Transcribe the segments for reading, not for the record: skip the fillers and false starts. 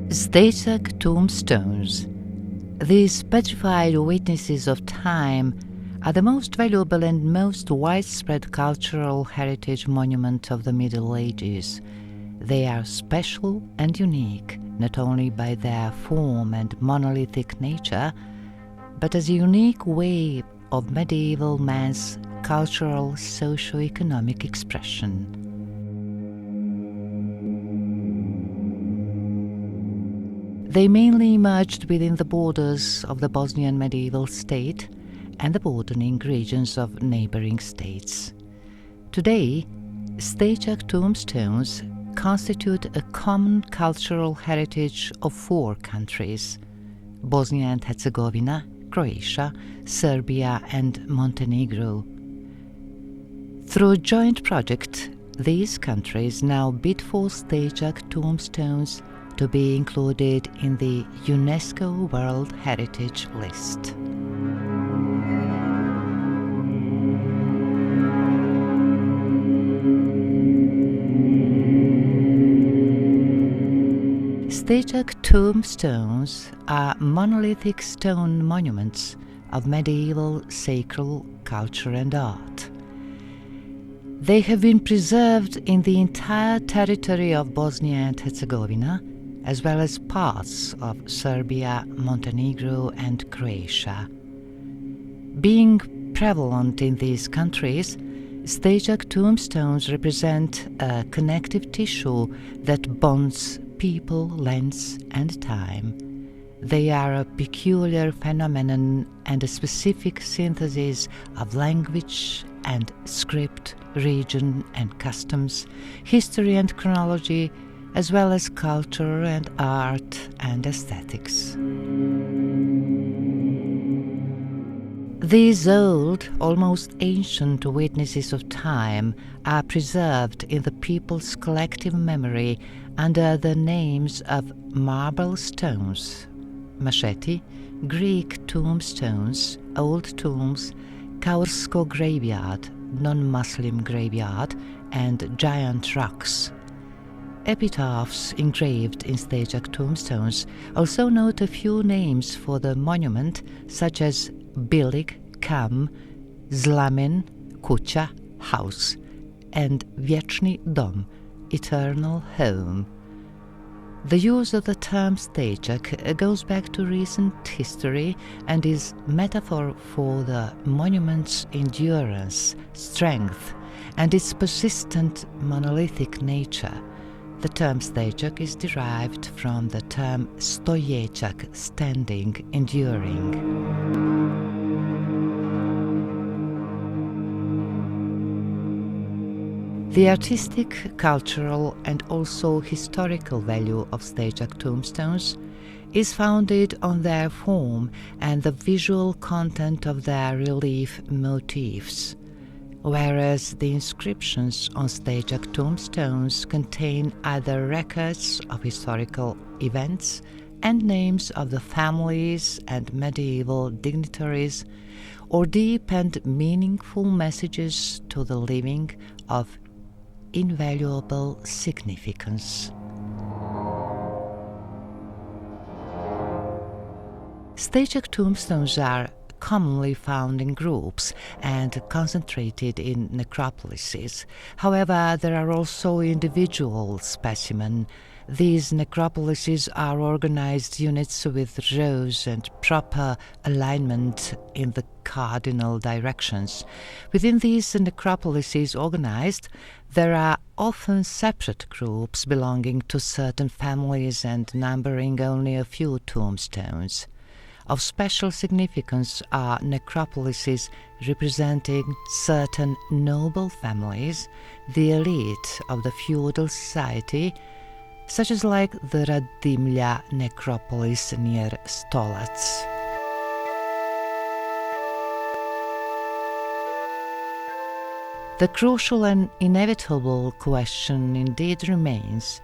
Stećci tombstones. These petrified witnesses of time are the most valuable and most widespread cultural heritage monument of the Middle Ages. They are special and unique, not only by their form and monolithic nature, but as a unique way of medieval man's cultural socio-economic expression. They mainly emerged within the borders of the Bosnian medieval state and the bordering regions of neighboring states. Today, Stećci tombstones constitute a common cultural heritage of 4 countries: Bosnia and Herzegovina, Croatia, Serbia and Montenegro. Through a joint project, these countries now bid for Stećci tombstones to be included in the UNESCO World Heritage List. Stećci tombstones are monolithic stone monuments of medieval sacred culture and art. They have been preserved in the entire territory of Bosnia and Herzegovina, as well as parts of Serbia, Montenegro and Croatia. Being prevalent in these countries, Stećci tombstones represent a connective tissue that bonds people, lands and time. They are a peculiar phenomenon and a specific synthesis of language and script, region and customs, history and chronology, as well as culture and art and aesthetics. These old, almost ancient witnesses of time are preserved in the people's collective memory under the names of marble stones, machete, Greek tombstones, old tombs, Kaursko graveyard, non-Muslim graveyard, and giant rocks. Epitaphs engraved in Stećci tombstones also note a few names for the monument, such as Bilig, Kam, Zlamen, Kuća, house, and Vječni dom, eternal home. The use of the term Stećci goes back to recent history and is metaphor for the monument's endurance, strength, and its persistent monolithic nature. The term Stećci is derived from the term stojećak, standing, enduring. The artistic, cultural and also historical value of Stećci tombstones is founded on their form and the visual content of their relief motifs, whereas the inscriptions on Stećci tombstones contain either records of historical events and names of the families and medieval dignitaries, or deep and meaningful messages to the living of invaluable significance. Stećci tombstones are commonly found in groups and concentrated in necropolises. However, there are also individual specimens. These necropolises are organized units with rows and proper alignment in the cardinal directions. Within these necropolises organized, there are often separate groups belonging to certain families and numbering only a few tombstones. Of special significance are necropolises representing certain noble families, the elite of the feudal society, such as like the Radimlja necropolis near Stolac. The crucial and inevitable question indeed remains: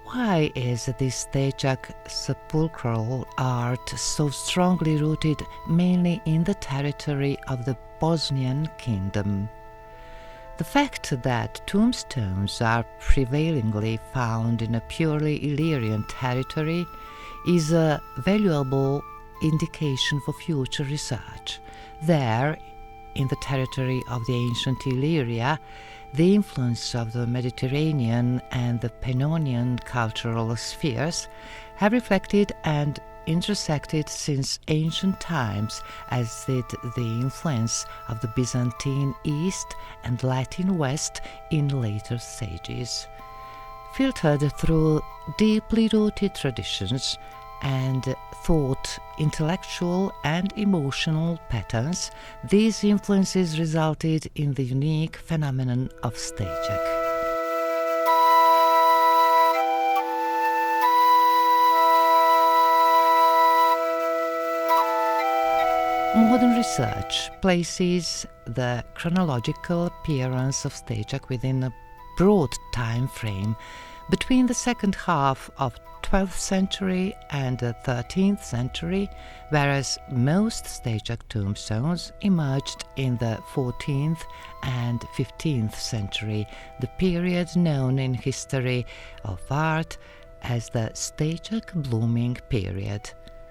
why is this Stećci sepulchral art so strongly rooted mainly in the territory of the Bosnian kingdom? The fact that tombstones are prevailingly found in a purely Illyrian territory is a valuable indication for future research. There, in the territory of the ancient Illyria, the influence of the Mediterranean and the Pannonian cultural spheres have reflected and intersected since ancient times, as did the influence of the Byzantine East and Latin West in later stages. Filtered through deeply rooted traditions and thought, intellectual and emotional patterns, these influences resulted in the unique phenomenon of Stećci. Modern research places the chronological appearance of Stećci within a broad time frame between the second half of 12th century and the 13th century, whereas most Stećci tombstones emerged in the 14th and 15th century, the period known in history of art as the Stećci blooming period.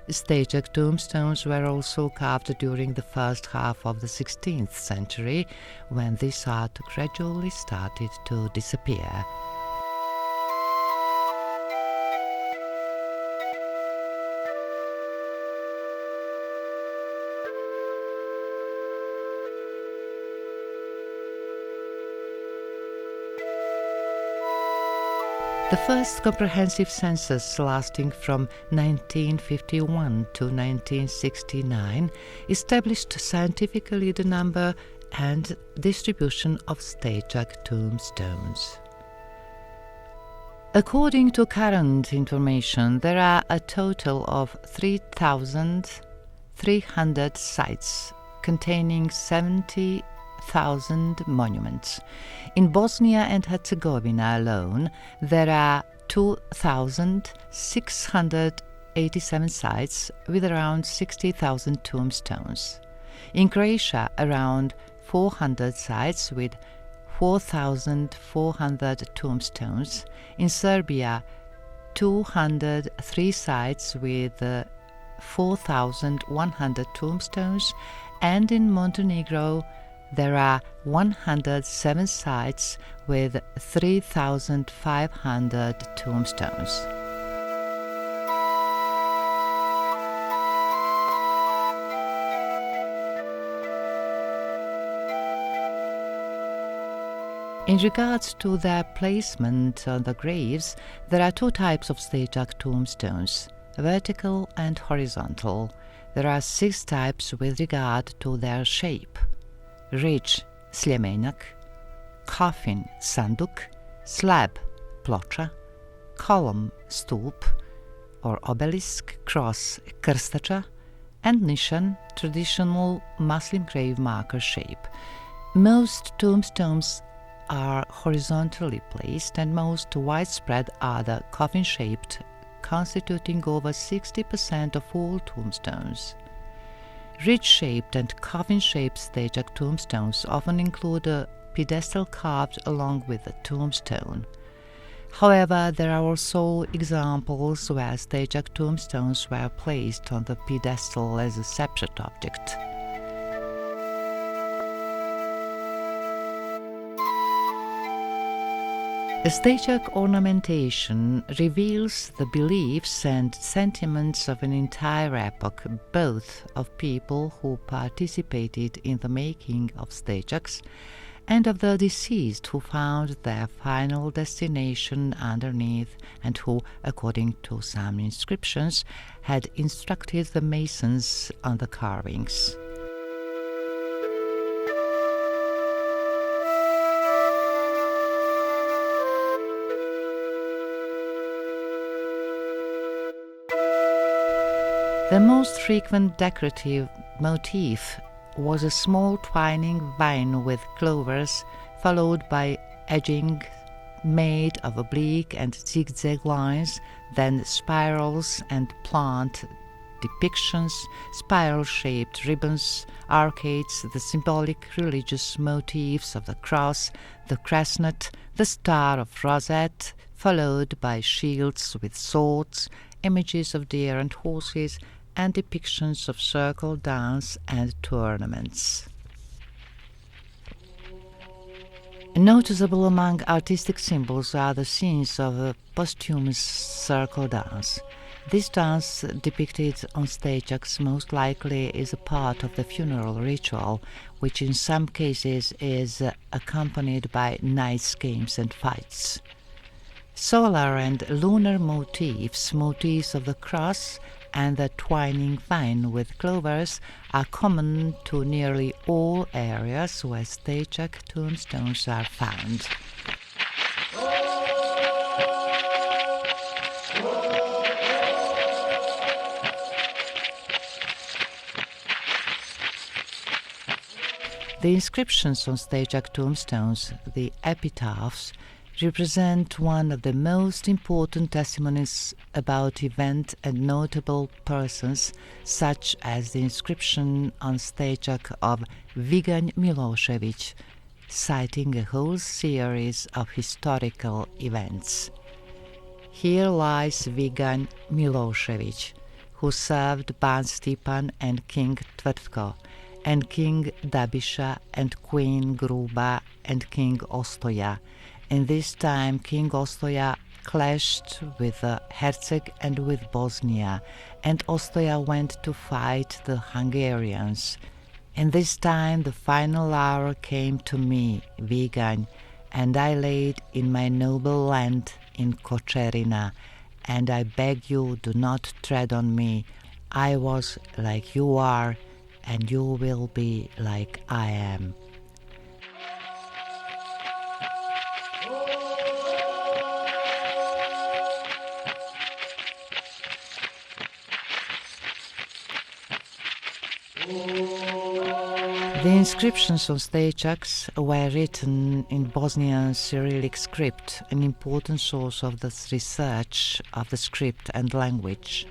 Stećci tombstones were also carved during the first half of the 16th century, when this art gradually started to disappear. The first comprehensive census, lasting from 1951 to 1969, established scientifically the number and distribution of Stećci tombstones. According to current information, there are a total of 3,300 sites containing 70,000 monuments. In Bosnia and Herzegovina alone, there are 2,687 sites with around 60,000 tombstones. In Croatia, around 400 sites with 4,400 tombstones. In Serbia, 203 sites with 4,100 tombstones, and in Montenegro, there are 107 sites with 3,500 tombstones. In regards to their placement on the graves, there are two types of Stećci tombstones, vertical and horizontal. There are 6 types with regard to their shape: ridge, sljemenjak; coffin, sanduk; slab, ploča; column, stup or obelisk, cross, krstača; and nishan, traditional Muslim grave marker shape. Most tombstones are horizontally placed, and most widespread are the coffin-shaped, constituting over 60% of all tombstones. Ridge-shaped and coffin-shaped Stećci tombstones often include a pedestal carved along with the tombstone. However, there are also examples where Stećci tombstones were placed on the pedestal as a separate object. Stećci ornamentation reveals the beliefs and sentiments of an entire epoch, both of people who participated in the making of Stećci and of the deceased who found their final destination underneath and who, according to some inscriptions, had instructed the masons on the carvings. The most frequent decorative motif was a small twining vine with clovers, followed by edging made of oblique and zigzag lines, then spirals and plant depictions, spiral-shaped ribbons, arcades, the symbolic religious motifs of the cross, the crescent, the star of rosette, followed by shields with swords, images of deer and horses, and depictions of circle dance and tournaments. Noticeable among artistic symbols are the scenes of a posthumous circle dance. This dance, depicted on Stećci, most likely is a part of the funeral ritual, which in some cases is accompanied by nice games and fights. Solar and lunar motifs, motifs of the cross, and the twining vine with clovers are common to nearly all areas where Stećci tombstones are found. The inscriptions on Stećci tombstones, the epitaphs, represent one of the most important testimonies about event and notable persons, such as the inscription on Stećci of Viganj Milošević, citing a whole series of historical events. Here lies Viganj Milošević, who served Ban Stipan and King Tvrtko, and King Dabiša and Queen Gruba and King Ostoja. In this time, King Ostoja clashed with the Herceg and with Bosnia, and Ostoja went to fight the Hungarians. In this time, the final hour came to me, Viganj, and I laid in my noble land in Kočerina, and I beg you, do not tread on me. I was like you are, and you will be like I am. The inscriptions on Stećci were written in Bosnian Cyrillic script, an important source of the research of the script and language.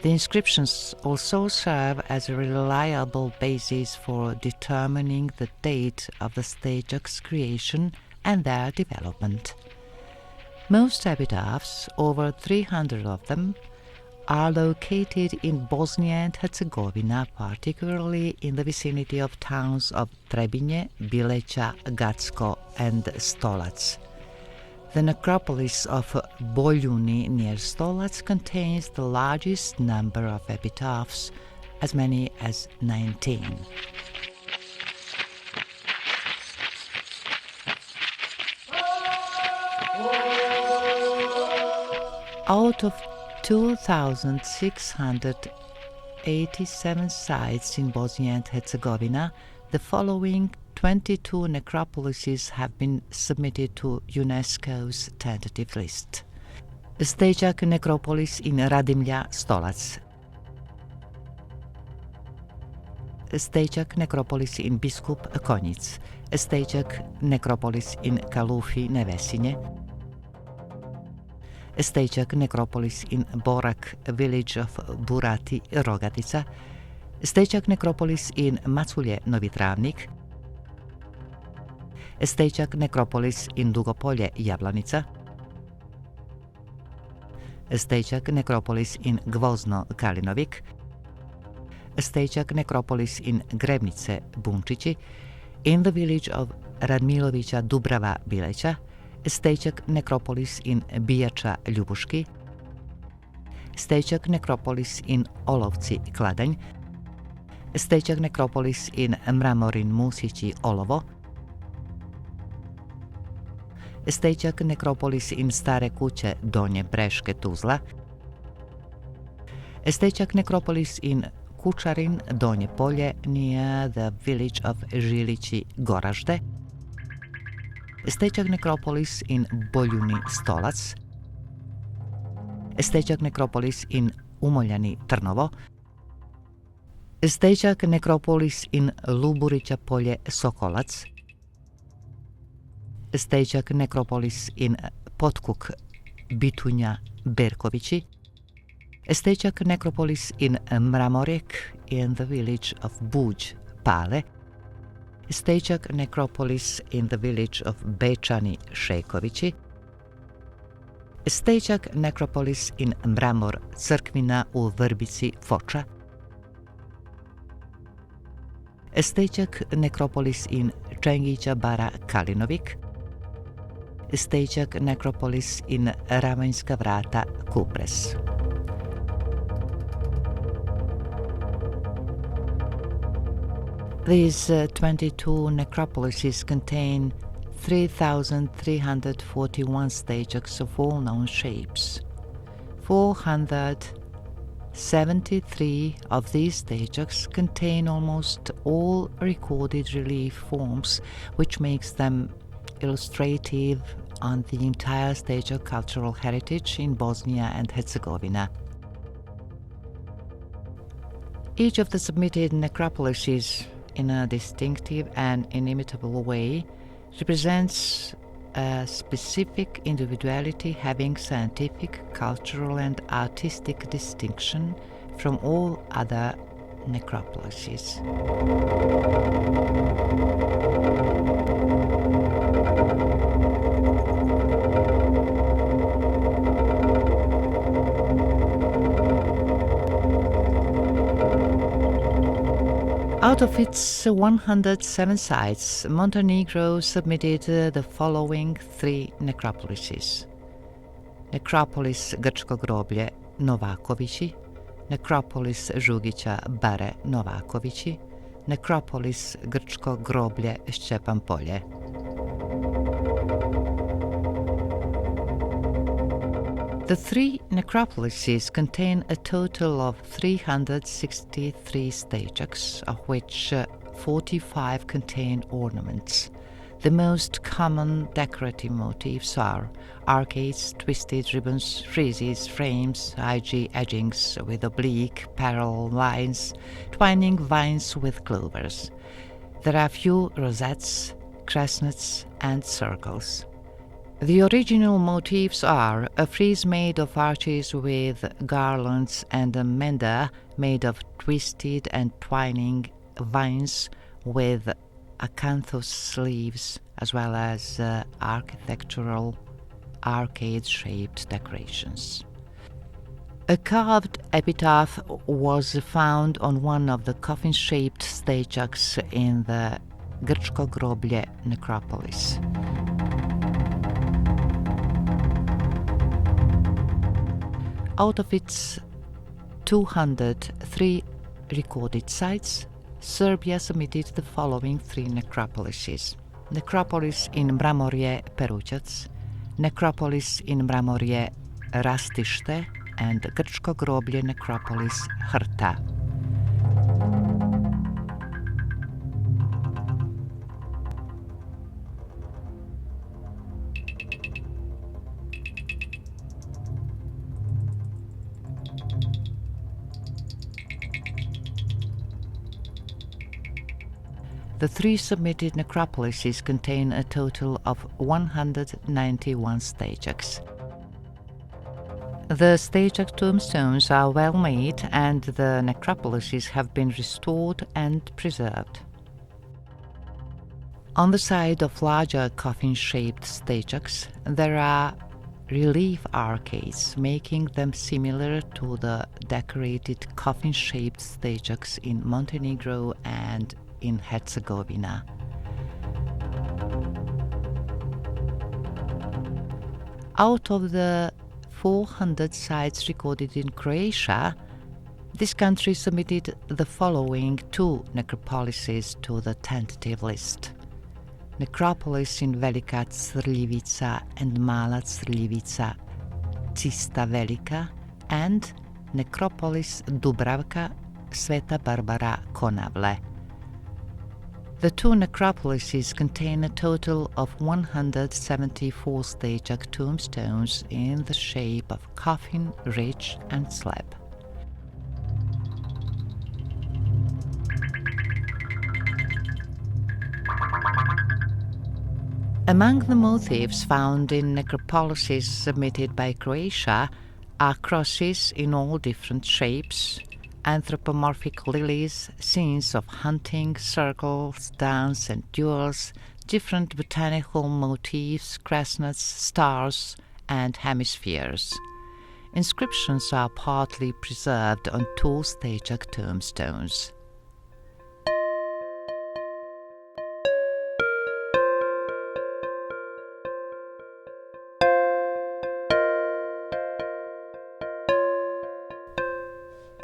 The inscriptions also serve as a reliable basis for determining the date of the Stećci's creation and their development. Most epitaphs, over 300 of them, are located in Bosnia and Herzegovina, particularly in the vicinity of towns of Trebinje, Bileća, Gacko, and Stolac. The necropolis of Boljuni near Stolac contains the largest number of epitaphs, as many as 19. Out of 2,687 sites in Bosnia and Herzegovina, the following 22 necropolises have been submitted to UNESCO's tentative list. Stećci necropolis in Radimlja, Stolac. Stećci necropolis in Biskup, Konjic. Stećci necropolis in Kalufi, Nevesinje. Stećci necropolis in Borak, village of Burati, Rogatica. Stećci necropolis in Maculje, Novi Travnik. Stećci necropolis in Dugopolje, Jablanica. Stećci necropolis in Gvozno, Kalinovik. Stećci necropolis in Grebnice, Bunčići. In the village of Radmilovića, Dubrava, Bileća. Stećci necropolis in Bijača, Ljubuški. Stećci necropolis in Olovci, Kladanj. Stećci necropolis in Mramorin, Musići, Olovo. Stećci necropolis in Stare kuće, Donje Breške, Tuzla. Stećci necropolis in Kučarin, Donje Polje, near the village of Žilići, Goražde. Stećci necropolis in Boljuni, Stolac. Stećci necropolis in Umoljani, Trnovo. Stećci necropolis in Luburića Polje, Sokolac. Stećci necropolis in Potkuk, Bitunja, Berkovići. Stećčak necropolis in Mramorjek in the village of Buđ Pale, Stećčak necropolis in the village of Bečani Šejkovići, Stećčak necropolis in Mramor Crkvina u Vrbici Foča, Stećčak necropolis in Čengića Bara Kalinovik, Stećčak necropolis in Ravanjska vrata Kupres. These 22 necropolises contain 3,341 Stećčaks of all known shapes. 473 of these Stećčaks contain almost all recorded relief forms, which makes them illustrative on the entire Stećčak cultural heritage in Bosnia and Herzegovina. Each of the submitted necropolises, in a distinctive and inimitable way, represents a specific individuality having scientific, cultural and artistic distinction from all other necropolises. Out of its 107 sites, Montenegro submitted the following 3 necropolises. Necropolis Grčko groblje Novakovići, Necropolis Žugića Bare Novakovići, Necropolis Grčko groblje Šćepan Polje. The 3 necropolises contain a total of 363 Stećčaks, of which 45 contain ornaments. The most common decorative motifs are arcades, twisted ribbons, friezes, frames, IG edgings with oblique parallel lines, twining vines with clovers. There are few rosettes, crescents, and circles. The original motifs are a frieze made of arches with garlands and a mender made of twisted and twining vines with acanthus leaves, as well as architectural arcade-shaped decorations. A carved epitaph was found on one of the coffin-shaped Stećčaks in the Grčko groblje necropolis. Out of its 203 recorded sites, Serbia submitted the following 3 necropolises. Necropolis in Mramorje Perućac, Necropolis in Mramorje Rastište, and Grčko groblje necropolis Hrta. The 3 submitted necropolises contain a total of 191 Stećčaks. The Stećčak tombstones are well made and the necropolises have been restored and preserved. On the side of larger coffin-shaped Stećčaks, there are relief arcades, making them similar to the decorated coffin-shaped Stećčaks in Montenegro and in Herzegovina. Out of the 400 sites recorded in Croatia, this country submitted the following 2 necropolises to the tentative list. Necropolis in Velika Crljivica and Mala Crljivica Cista Velika, and Necropolis Dubravka Sveta Barbara Konavle. The 2 necropolises contain a total of 174 Stećčak tombstones in the shape of coffin, ridge, and slab. Among the motifs found in necropolises submitted by Croatia are crosses in all different shapes, anthropomorphic lilies, scenes of hunting, circles, dance and duels, different botanical motifs, chestnuts, stars, and hemispheres. Inscriptions are partly preserved on two Stećci tombstones.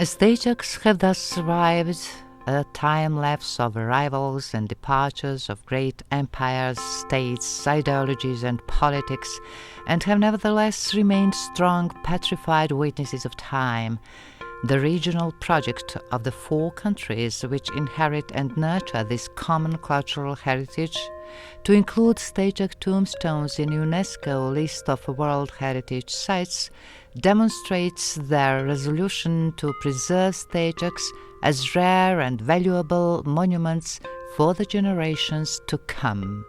Stećci have thus survived a time-lapse of arrivals and departures of great empires, states, ideologies and politics, and have nevertheless remained strong, petrified witnesses of time, the regional project of the four countries which inherit and nurture this common cultural heritage, to include Stećci tombstones in UNESCO list of World Heritage Sites, demonstrates their resolution to preserve Stećci as rare and valuable monuments for the generations to come.